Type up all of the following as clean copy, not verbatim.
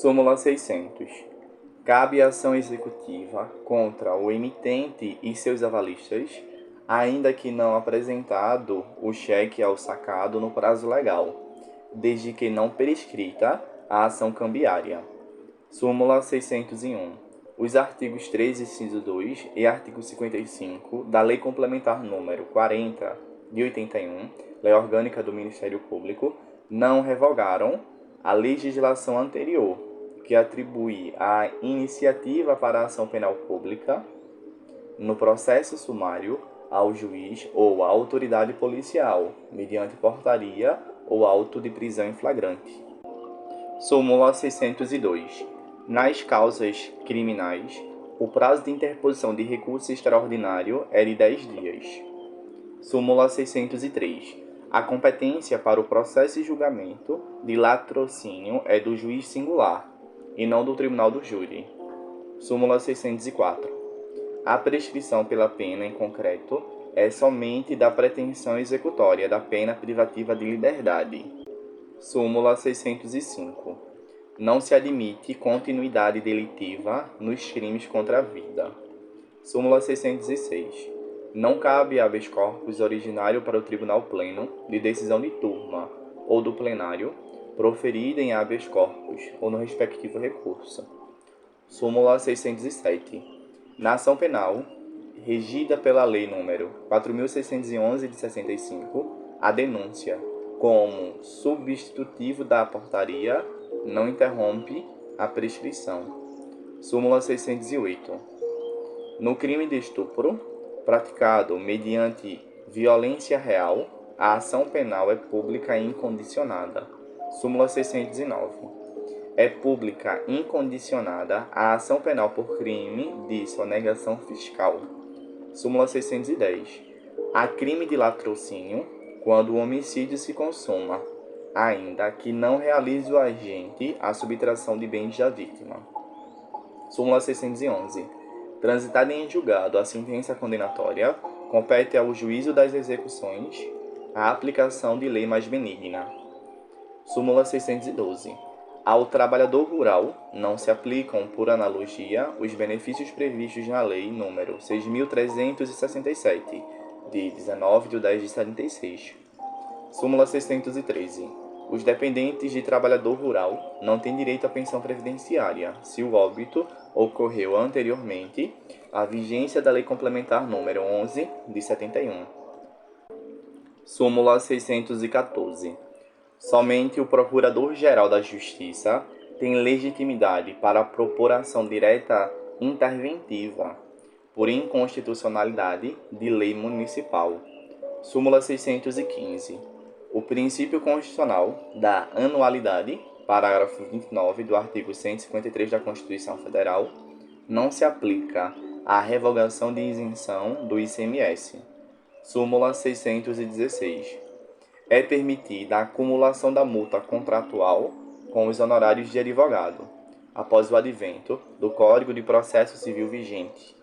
Súmula 600. Cabe ação executiva contra o emitente e seus avalistas, ainda que não apresentado o cheque ao sacado no prazo legal, desde que não prescrita a ação cambiária. Súmula 601. Os artigos 3, inciso 2 e artigo 55 da Lei Complementar número 40 de 81, Lei Orgânica do Ministério Público, não revogaram a legislação anterior, que atribui a iniciativa para a ação penal pública no processo sumário ao juiz ou à autoridade policial, mediante portaria ou auto de prisão em flagrante. Súmula 602. Nas causas criminais, o prazo de interposição de recurso extraordinário é de 10 dias. Súmula 603. A competência para o processo e julgamento de latrocínio é do juiz singular, e não do tribunal do júri. Súmula 604. A prescrição pela pena em concreto é somente da pretensão executória da pena privativa de liberdade. Súmula 605. Não se admite continuidade delitiva nos crimes contra a vida. Súmula 606. Não cabe habeas corpus originário para o Tribunal Pleno de decisão de turma ou do plenário proferida em habeas corpus ou no respectivo recurso. Súmula 607. Na ação penal, regida pela Lei nº 4.611 de 65, a denúncia, como substitutivo da portaria, não interrompe a prescrição. Súmula 608. No crime de estupro, praticado mediante violência real, a ação penal é pública e incondicionada. Súmula 609. É pública e incondicionada a ação penal por crime de sonegação fiscal. Súmula 610. Há crime de latrocínio quando o homicídio se consuma, ainda que não realize o agente a subtração de bens da vítima. Súmula 611. Transitada em julgado a sentença condenatória, compete ao juízo das execuções a aplicação de lei mais benigna. Súmula 612. Ao trabalhador rural não se aplicam, por analogia, os benefícios previstos na Lei nº 6.367, de 19 de 10 de 76. Súmula 613. Os dependentes de trabalhador rural não têm direito à pensão previdenciária, se o óbito ocorreu anteriormente à vigência da Lei Complementar número 11, de 71. Súmula 614. Somente o Procurador-Geral da Justiça tem legitimidade para a propor ação direta interventiva por inconstitucionalidade de lei municipal. Súmula 615. O princípio constitucional da anualidade, parágrafo 29 do artigo 153 da Constituição Federal, não se aplica à revogação de isenção do ICMS. Súmula 616. É permitida a acumulação da multa contratual com os honorários de advogado, após o advento do Código de Processo Civil vigente.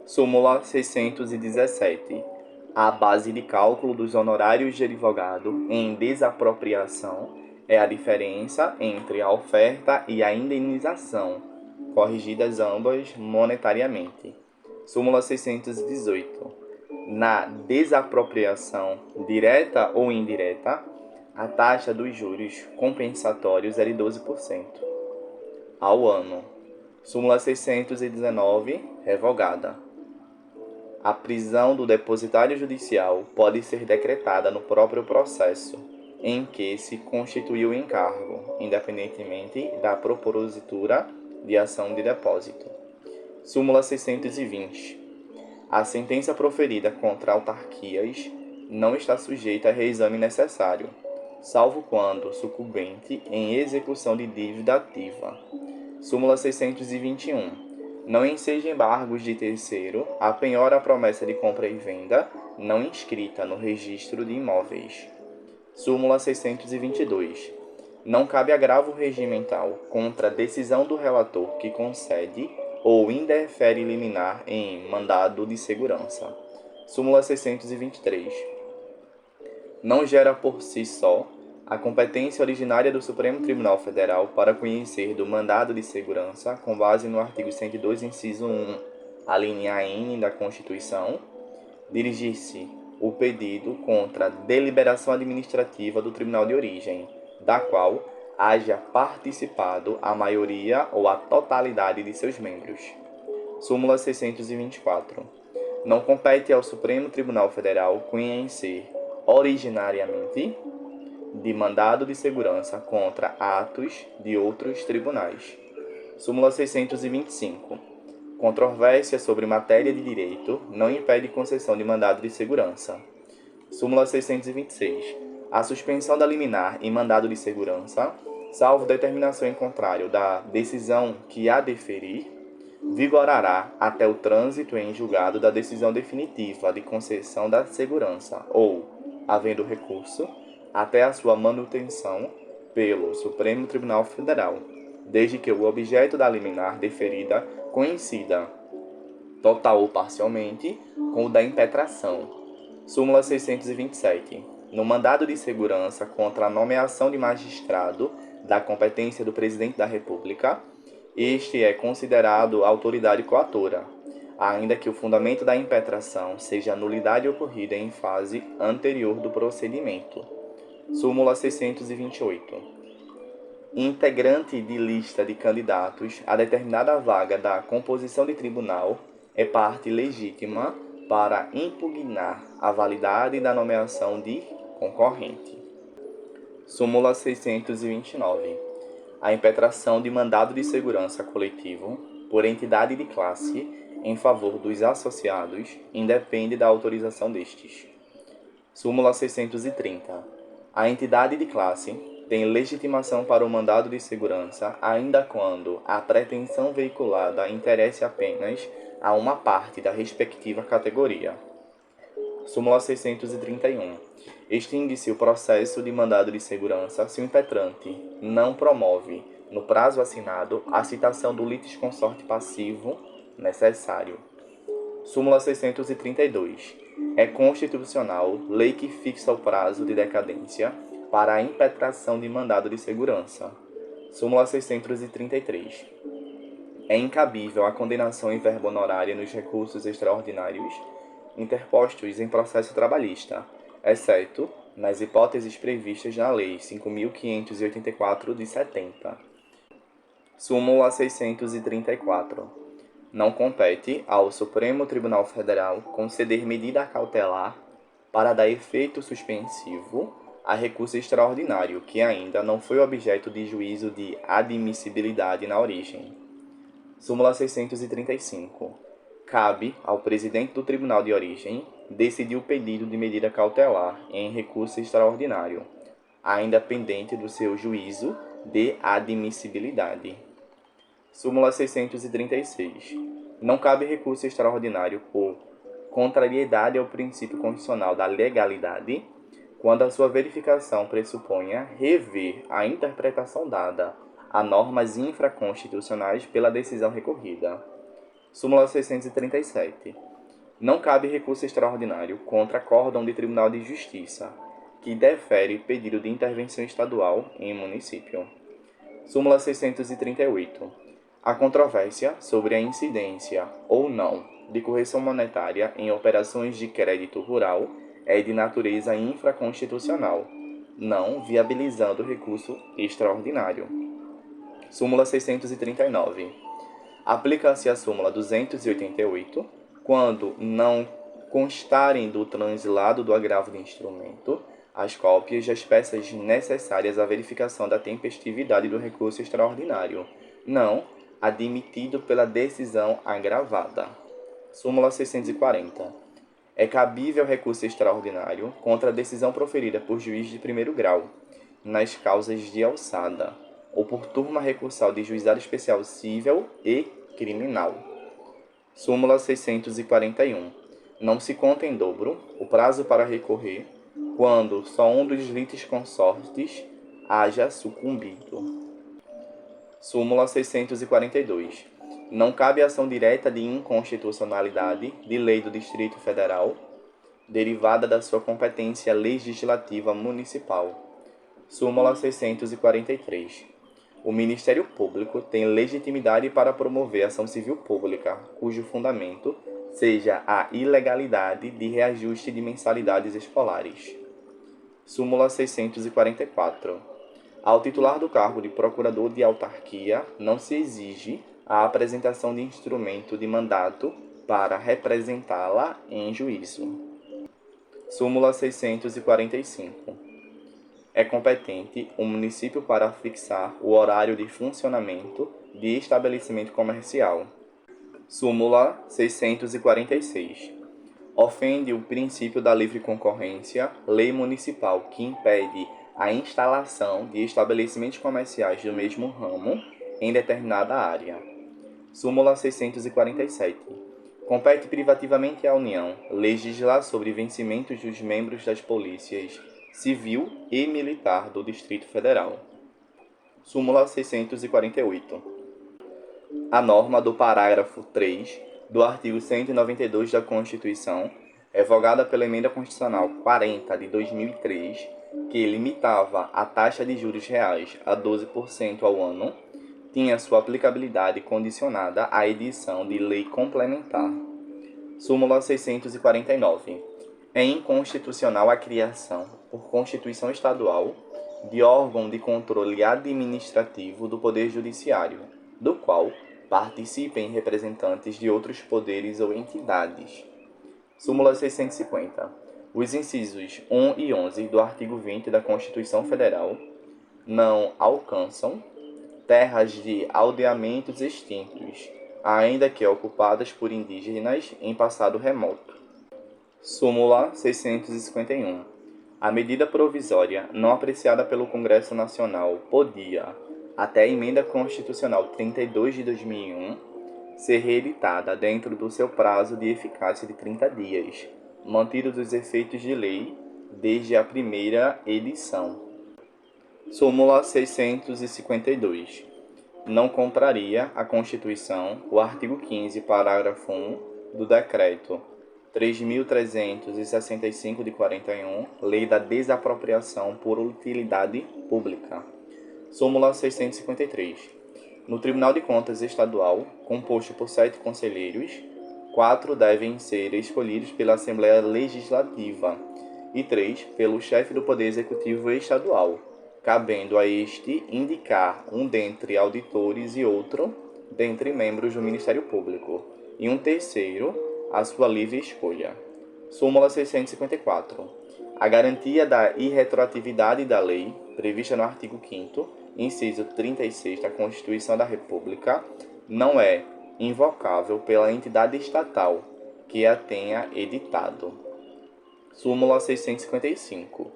Súmula 617. A base de cálculo dos honorários de advogado em desapropriação é a diferença entre a oferta e a indenização, corrigidas ambas monetariamente. Súmula 618. Na desapropriação direta ou indireta, a taxa dos juros compensatórios é de 12% ao ano. Súmula 619, revogada. A prisão do depositário judicial pode ser decretada no próprio processo em que se constituiu o encargo, independentemente da propositura de ação de depósito. Súmula 620. A sentença proferida contra autarquias não está sujeita a reexame necessário, salvo quando sucumbente em execução de dívida ativa. Súmula 621. Não enseja embargos de terceiro a penhora a promessa de compra e venda não inscrita no registro de imóveis. Súmula 622. Não cabe agravo regimental contra a decisão do relator que concede ou indefere liminar em mandado de segurança. Súmula 623. Não gera por si só A competência originária do Supremo Tribunal Federal para conhecer do mandado de segurança, com base no artigo 102, inciso 1, a linha N da Constituição, dirigir-se o pedido contra a deliberação administrativa do Tribunal de Origem, da qual haja participado a maioria ou a totalidade de seus membros. Súmula 624. Não compete ao Supremo Tribunal Federal conhecer originariamente de mandado de segurança contra atos de outros tribunais. Súmula 625. Controvérsia sobre matéria de direito não impede concessão de mandado de segurança. Súmula 626. A suspensão da liminar em mandado de segurança, salvo determinação em contrário da decisão que a deferir, vigorará até o trânsito em julgado da decisão definitiva de concessão da segurança ou, havendo recurso, até a sua manutenção pelo Supremo Tribunal Federal, desde que o objeto da liminar deferida coincida, total ou parcialmente, com o da impetração. Súmula 627. No mandado de segurança contra a nomeação de magistrado da competência do Presidente da República, este é considerado autoridade coatora, ainda que o fundamento da impetração seja a nulidade ocorrida em fase anterior do procedimento. Súmula 628. Integrante de lista de candidatos a determinada vaga da composição de tribunal é parte legítima para impugnar a validade da nomeação de concorrente. Súmula 629. A impetração de mandado de segurança coletivo por entidade de classe em favor dos associados independe da autorização destes. Súmula 630. A entidade de classe tem legitimação para o mandado de segurança ainda quando a pretensão veiculada interesse apenas a uma parte da respectiva categoria. Súmula 631. Extingue-se o processo de mandado de segurança se o impetrante não promove, no prazo assinado, a citação do litisconsorte passivo necessário. Súmula 632. É constitucional lei que fixa o prazo de decadência para a impetração de mandado de segurança. Súmula 633. É incabível a condenação em verba honorária nos recursos extraordinários interpostos em processo trabalhista, exceto nas hipóteses previstas na Lei 5.584 de 70. Súmula 634. Não compete ao Supremo Tribunal Federal conceder medida cautelar para dar efeito suspensivo a recurso extraordinário que ainda não foi objeto de juízo de admissibilidade na origem. Súmula 635. Cabe ao presidente do Tribunal de Origem decidir o pedido de medida cautelar em recurso extraordinário, ainda pendente do seu juízo de admissibilidade. Súmula 636. Não cabe recurso extraordinário por contrariedade ao princípio constitucional da legalidade, quando a sua verificação pressuponha rever a interpretação dada a normas infraconstitucionais pela decisão recorrida. Súmula 637. Não cabe recurso extraordinário contra acórdão de Tribunal de Justiça, que defere pedido de intervenção estadual em município. Súmula 638. A controvérsia sobre a incidência ou não de correção monetária em operações de crédito rural é de natureza infraconstitucional, não viabilizando recurso extraordinário. Súmula 639. Aplica-se a súmula 288 quando não constarem do translado do agravo de instrumento as cópias das peças necessárias à verificação da tempestividade do recurso extraordinário, não admitido pela decisão agravada. Súmula 640. É cabível recurso extraordinário contra a decisão proferida por juiz de primeiro grau, nas causas de alçada, ou por turma recursal de juizado especial cível e criminal. Súmula 641. Não se conta em dobro o prazo para recorrer quando só um dos litisconsortes haja sucumbido. Súmula 642. Não cabe ação direta de inconstitucionalidade de lei do Distrito Federal, derivada da sua competência legislativa municipal. Súmula 643. O Ministério Público tem legitimidade para promover ação civil pública, cujo fundamento seja a ilegalidade de reajuste de mensalidades escolares. Súmula 644. Ao titular do cargo de procurador de autarquia, não se exige a apresentação de instrumento de mandato para representá-la em juízo. Súmula 645. É competente o município para fixar o horário de funcionamento de estabelecimento comercial. Súmula 646. Ofende o princípio da livre concorrência, lei municipal que impede a instalação de estabelecimentos comerciais do mesmo ramo em determinada área. Súmula 647. Compete privativamente à União legislar sobre vencimentos dos membros das polícias civil e militar do Distrito Federal. Súmula 648. A norma do parágrafo 3 do artigo 192 da Constituição, revogada pela Emenda Constitucional 40 de 2003, que limitava a taxa de juros reais a 12% ao ano, tinha sua aplicabilidade condicionada à edição de lei complementar. Súmula 649. É inconstitucional a criação, por Constituição Estadual, de órgão de controle administrativo do Poder Judiciário, do qual participem representantes de outros poderes ou entidades. Súmula 650. Os incisos 1 e 11 do artigo 20 da Constituição Federal não alcançam terras de aldeamentos extintos, ainda que ocupadas por indígenas em passado remoto. Súmula 651. A medida provisória não apreciada pelo Congresso Nacional podia, até a Emenda Constitucional 32 de 2001, ser reeditada dentro do seu prazo de eficácia de 30 dias, mantidos os efeitos de lei desde a primeira edição. Súmula 652. Não contraria a Constituição o artigo 15, parágrafo 1 do Decreto 3.365 de 41, Lei da Desapropriação por Utilidade Pública. Súmula 653. No Tribunal de Contas Estadual, composto por 7 conselheiros, 4 devem ser escolhidos pela Assembleia Legislativa e 3 pelo chefe do Poder Executivo Estadual, cabendo a este indicar um dentre auditores e outro dentre membros do Ministério Público, e um terceiro à sua livre escolha. Súmula 654. A garantia da irretroatividade da lei, prevista no artigo 5º, inciso 36 da Constituição da República, não é invocável pela entidade estatal que a tenha editado. Súmula 655.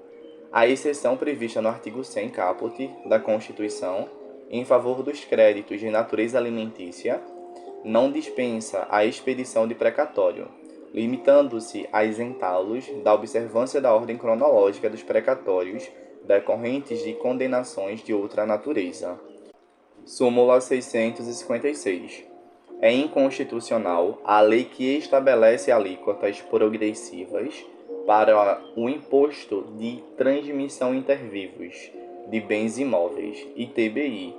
A exceção prevista no artigo 100 caput da Constituição em favor dos créditos de natureza alimentícia não dispensa a expedição de precatório, limitando-se a isentá-los da observância da ordem cronológica dos precatórios decorrentes de condenações de outra natureza. Súmula 656. É inconstitucional a lei que estabelece alíquotas progressivas para o Imposto de Transmissão Intervivos de Bens Imóveis, ITBI,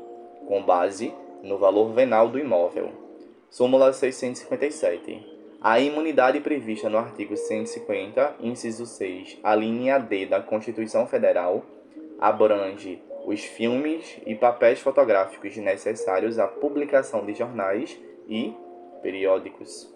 com base no valor venal do imóvel. Súmula 657. A imunidade prevista no artigo 150, inciso 6, a linha D da Constituição Federal, abrange os filmes e papéis fotográficos necessários à publicação de jornais e periódicos.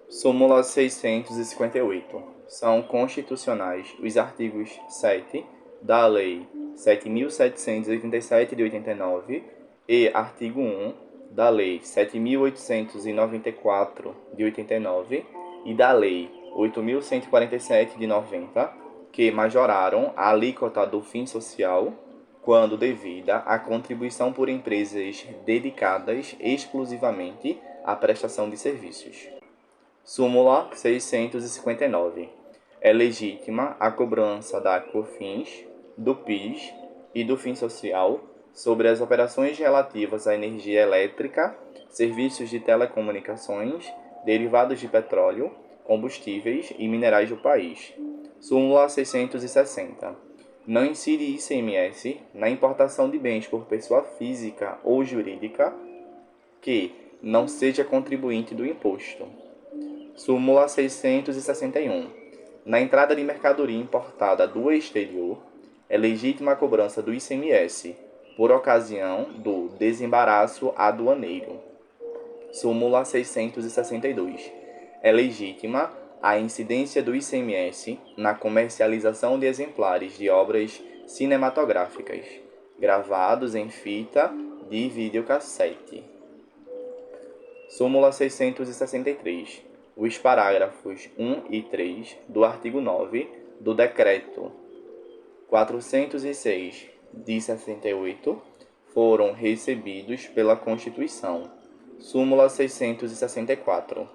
Súmula 658. São constitucionais os artigos 7 da Lei 7.787 de 89 e artigo 1 da Lei 7.894 de 89 e da Lei 8.147 de 90, que majoraram a alíquota do fim social quando devida à contribuição por empresas dedicadas exclusivamente à prestação de serviços. Súmula 659. É legítima a cobrança da COFINS, do PIS e do fim social sobre as operações relativas à energia elétrica, serviços de telecomunicações, derivados de petróleo, combustíveis e minerais do país. Súmula 660. não incide ICMS na importação de bens por pessoa física ou jurídica que não seja contribuinte do imposto. Súmula 661. Na entrada de mercadoria importada do exterior, é legítima a cobrança do ICMS por ocasião do desembaraço aduaneiro. Súmula 662. É legítima a incidência do ICMS na comercialização de exemplares de obras cinematográficas, gravados em fita de videocassete. Súmula 663. Os parágrafos 1 e 3 do artigo 9 do Decreto 406 de 68 foram recebidos pela Constituição. Súmula 664.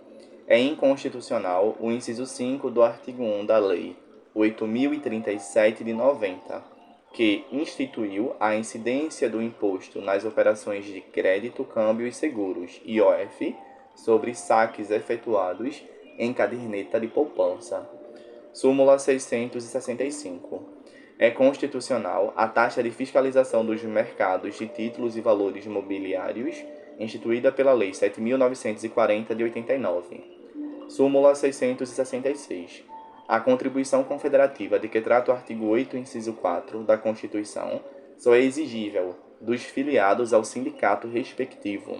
É inconstitucional o inciso 5 do artigo 1 da Lei 8.037 de 90, que instituiu a incidência do imposto nas operações de crédito, câmbio e seguros, IOF, sobre saques efetuados em caderneta de poupança. Súmula 665. É constitucional a taxa de fiscalização dos mercados de títulos e valores mobiliários, instituída pela Lei 7.940 de 89. Súmula 666. A contribuição confederativa de que trata o artigo 8, inciso 4 da Constituição só é exigível dos filiados ao sindicato respectivo.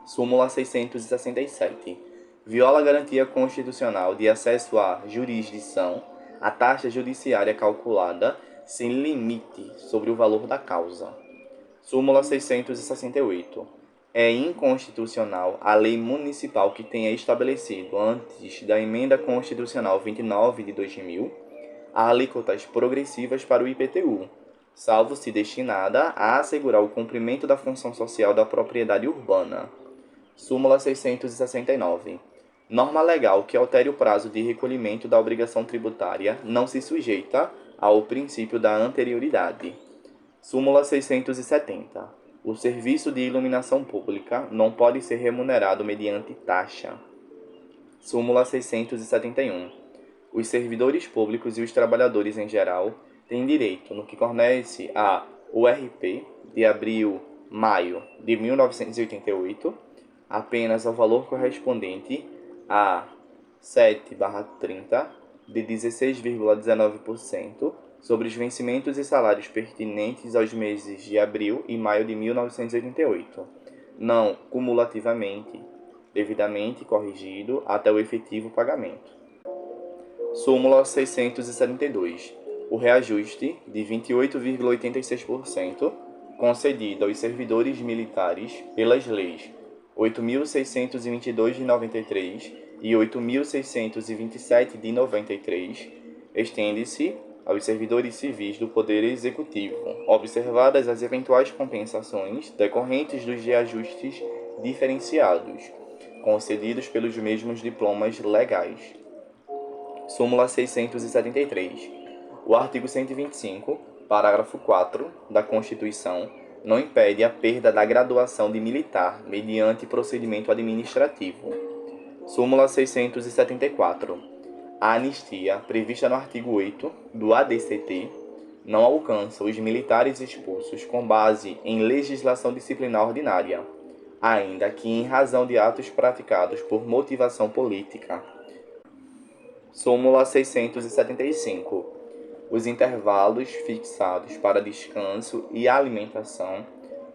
Súmula 667. Viola a garantia constitucional de acesso à jurisdição a taxa judiciária calculada sem limite sobre o valor da causa. Súmula 668. É inconstitucional a lei municipal que tenha estabelecido, antes da Emenda Constitucional 29 de 2000, alíquotas progressivas para o IPTU, salvo se destinada a assegurar o cumprimento da função social da propriedade urbana. Súmula 669. Norma legal que altere o prazo de recolhimento da obrigação tributária não se sujeita ao princípio da anterioridade. Súmula 670. O serviço de iluminação pública não pode ser remunerado mediante taxa. Súmula 671. Os servidores públicos e os trabalhadores em geral têm direito, no que concerne a URP de abril-maio de 1988, apenas ao valor correspondente a 7/30 de 16,19% sobre os vencimentos e salários pertinentes aos meses de abril e maio de 1988, não cumulativamente, devidamente corrigido até o efetivo pagamento. Súmula 672. O reajuste de 28,86% concedido aos servidores militares pelas leis 8.622 de 93 e 8.627 de 93, estende-se aos servidores civis do Poder Executivo, observadas as eventuais compensações decorrentes dos reajustes diferenciados, concedidos pelos mesmos diplomas legais. Súmula 673. O artigo 125, parágrafo 4 da Constituição, não impede a perda da graduação de militar mediante procedimento administrativo. Súmula 674. A anistia prevista no artigo 8 do ADCT não alcança os militares expulsos com base em legislação disciplinar ordinária, ainda que em razão de atos praticados por motivação política. Súmula 675. Os intervalos fixados para descanso e alimentação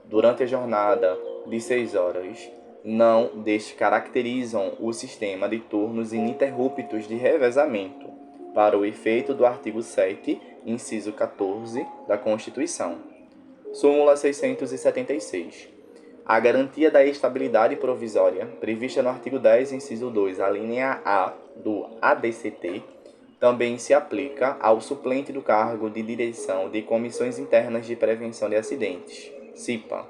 durante a jornada de 6 horas não descaracterizam o sistema de turnos ininterruptos de revezamento para o efeito do artigo 7, inciso 14 da Constituição. Súmula 676. A garantia da estabilidade provisória, prevista no artigo 10, inciso 2, a linha A do ADCT, também se aplica ao suplente do cargo de direção de Comissões Internas de Prevenção de Acidentes, CIPA.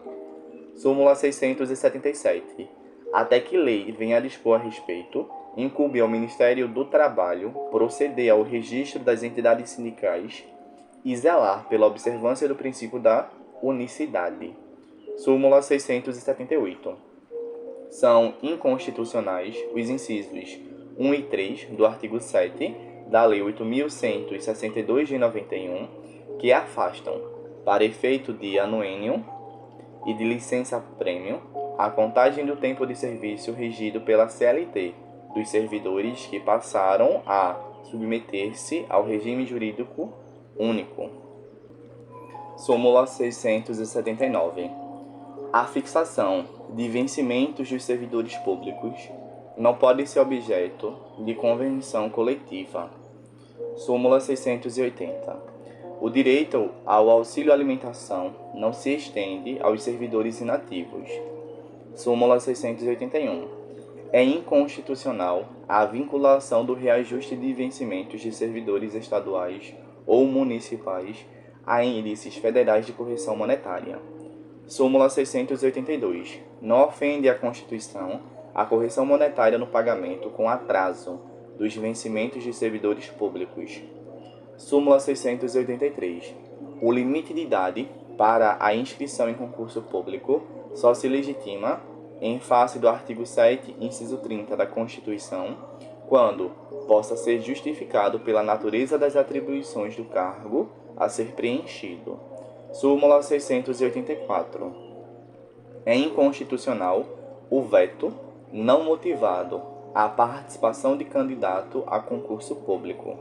Súmula 677. Até que lei venha a dispor a respeito, incumbe ao Ministério do Trabalho proceder ao registro das entidades sindicais e zelar pela observância do princípio da unicidade. Súmula 678. São inconstitucionais os incisos 1 e 3 do artigo 7 da Lei 8.162 de 91 que afastam, para efeito de anuênio e de licença-prêmio, a contagem do tempo de serviço regido pela CLT dos servidores que passaram a submeter-se ao regime jurídico único. Súmula 679. A fixação de vencimentos dos servidores públicos não pode ser objeto de convenção coletiva. Súmula 680. O direito ao auxílio alimentação não se estende aos servidores inativos. Súmula 681. É inconstitucional a vinculação do reajuste de vencimentos de servidores estaduais ou municipais a índices federais de correção monetária. Súmula 682. Não ofende a Constituição a correção monetária no pagamento com atraso dos vencimentos de servidores públicos. Súmula 683. O limite de idade para a inscrição em concurso público só se legitima, em face do artigo 7, inciso 30 da Constituição, quando possa ser justificado pela natureza das atribuições do cargo a ser preenchido. Súmula 684. É inconstitucional o veto não motivado à participação de candidato a concurso público.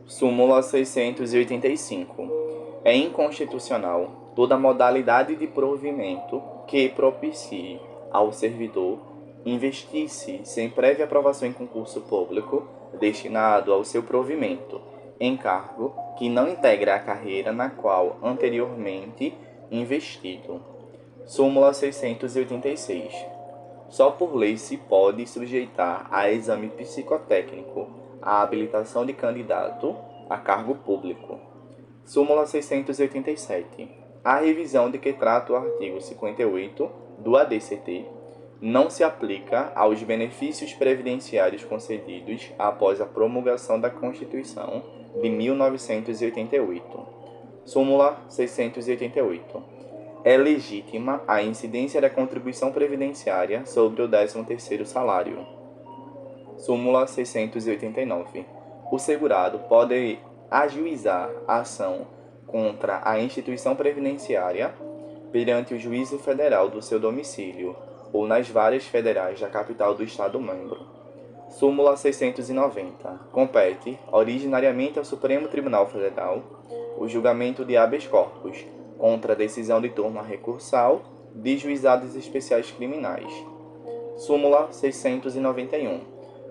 Súmula 685. É inconstitucional toda modalidade de provimento que propicie ao servidor investir-se sem prévia aprovação em concurso público destinado ao seu provimento, em cargo que não integra a carreira na qual anteriormente investido. Súmula 686. Só por lei se pode sujeitar a exame psicotécnico a habilitação de candidato a cargo público. Súmula 687. A revisão de que trata o artigo 58 do ADCT não se aplica aos benefícios previdenciários concedidos após a promulgação da Constituição de 1988. Súmula 688. É legítima a incidência da contribuição previdenciária sobre o 13º salário. Súmula 689. O segurado pode ajuizar a ação contra a instituição previdenciária perante o juízo federal do seu domicílio ou nas várias federais da capital do Estado-membro. Súmula 690. Compete, originariamente ao Supremo Tribunal Federal, o julgamento de habeas corpus contra a decisão de turma recursal de juizados especiais criminais. Súmula 691.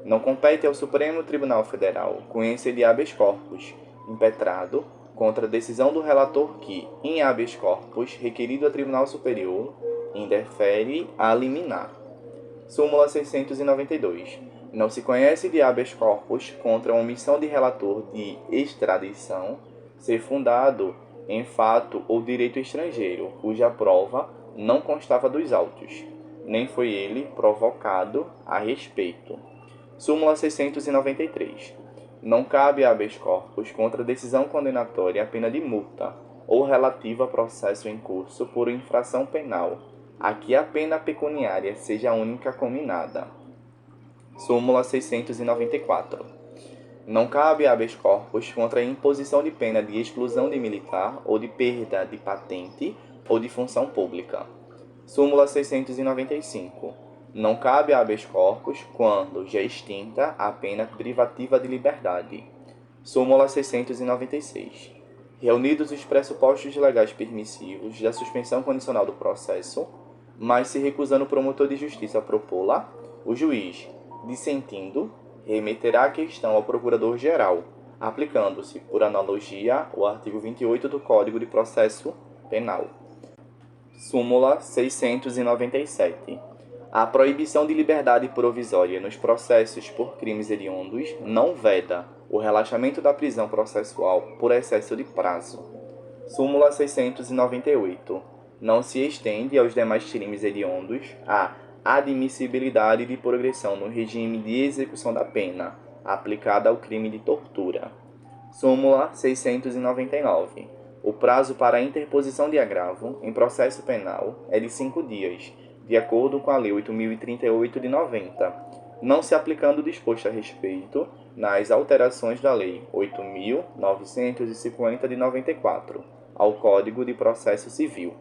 Não compete ao Supremo Tribunal Federal conhecer de habeas corpus impetrado contra a decisão do relator que, em habeas corpus requerido a Tribunal Superior, indefere a liminar. Súmula 692. Não se conhece de habeas corpus contra a omissão de relator de extradição ser fundado em fato ou direito estrangeiro, cuja prova não constava dos autos, nem foi ele provocado a respeito. Súmula 693. Não cabe habeas corpus contra decisão condenatória a pena de multa ou relativa a processo em curso por infração penal, a que a pena pecuniária seja a única cominada. Súmula 694. Não cabe habeas corpus contra a imposição de pena de exclusão de militar ou de perda de patente ou de função pública. Súmula 695. Não cabe habeas corpus quando já extinta a pena privativa de liberdade. Súmula 696. Reunidos os pressupostos legais permissivos da suspensão condicional do processo, mas se recusando o promotor de justiça a propô-la, o juiz, dissentindo, remeterá a questão ao Procurador-Geral, aplicando-se, por analogia, o artigo 28 do Código de Processo Penal. Súmula 697. A proibição de liberdade provisória nos processos por crimes hediondos não veda o relaxamento da prisão processual por excesso de prazo. Súmula 698. Não se estende aos demais crimes hediondos a admissibilidade de progressão no regime de execução da pena, aplicada ao crime de tortura. Súmula 699. O prazo para a interposição de agravo em processo penal é de 5 dias, de acordo com a Lei 8.038 de 90, não se aplicando o disposto a respeito nas alterações da Lei 8.950 de 94, ao Código de Processo Civil,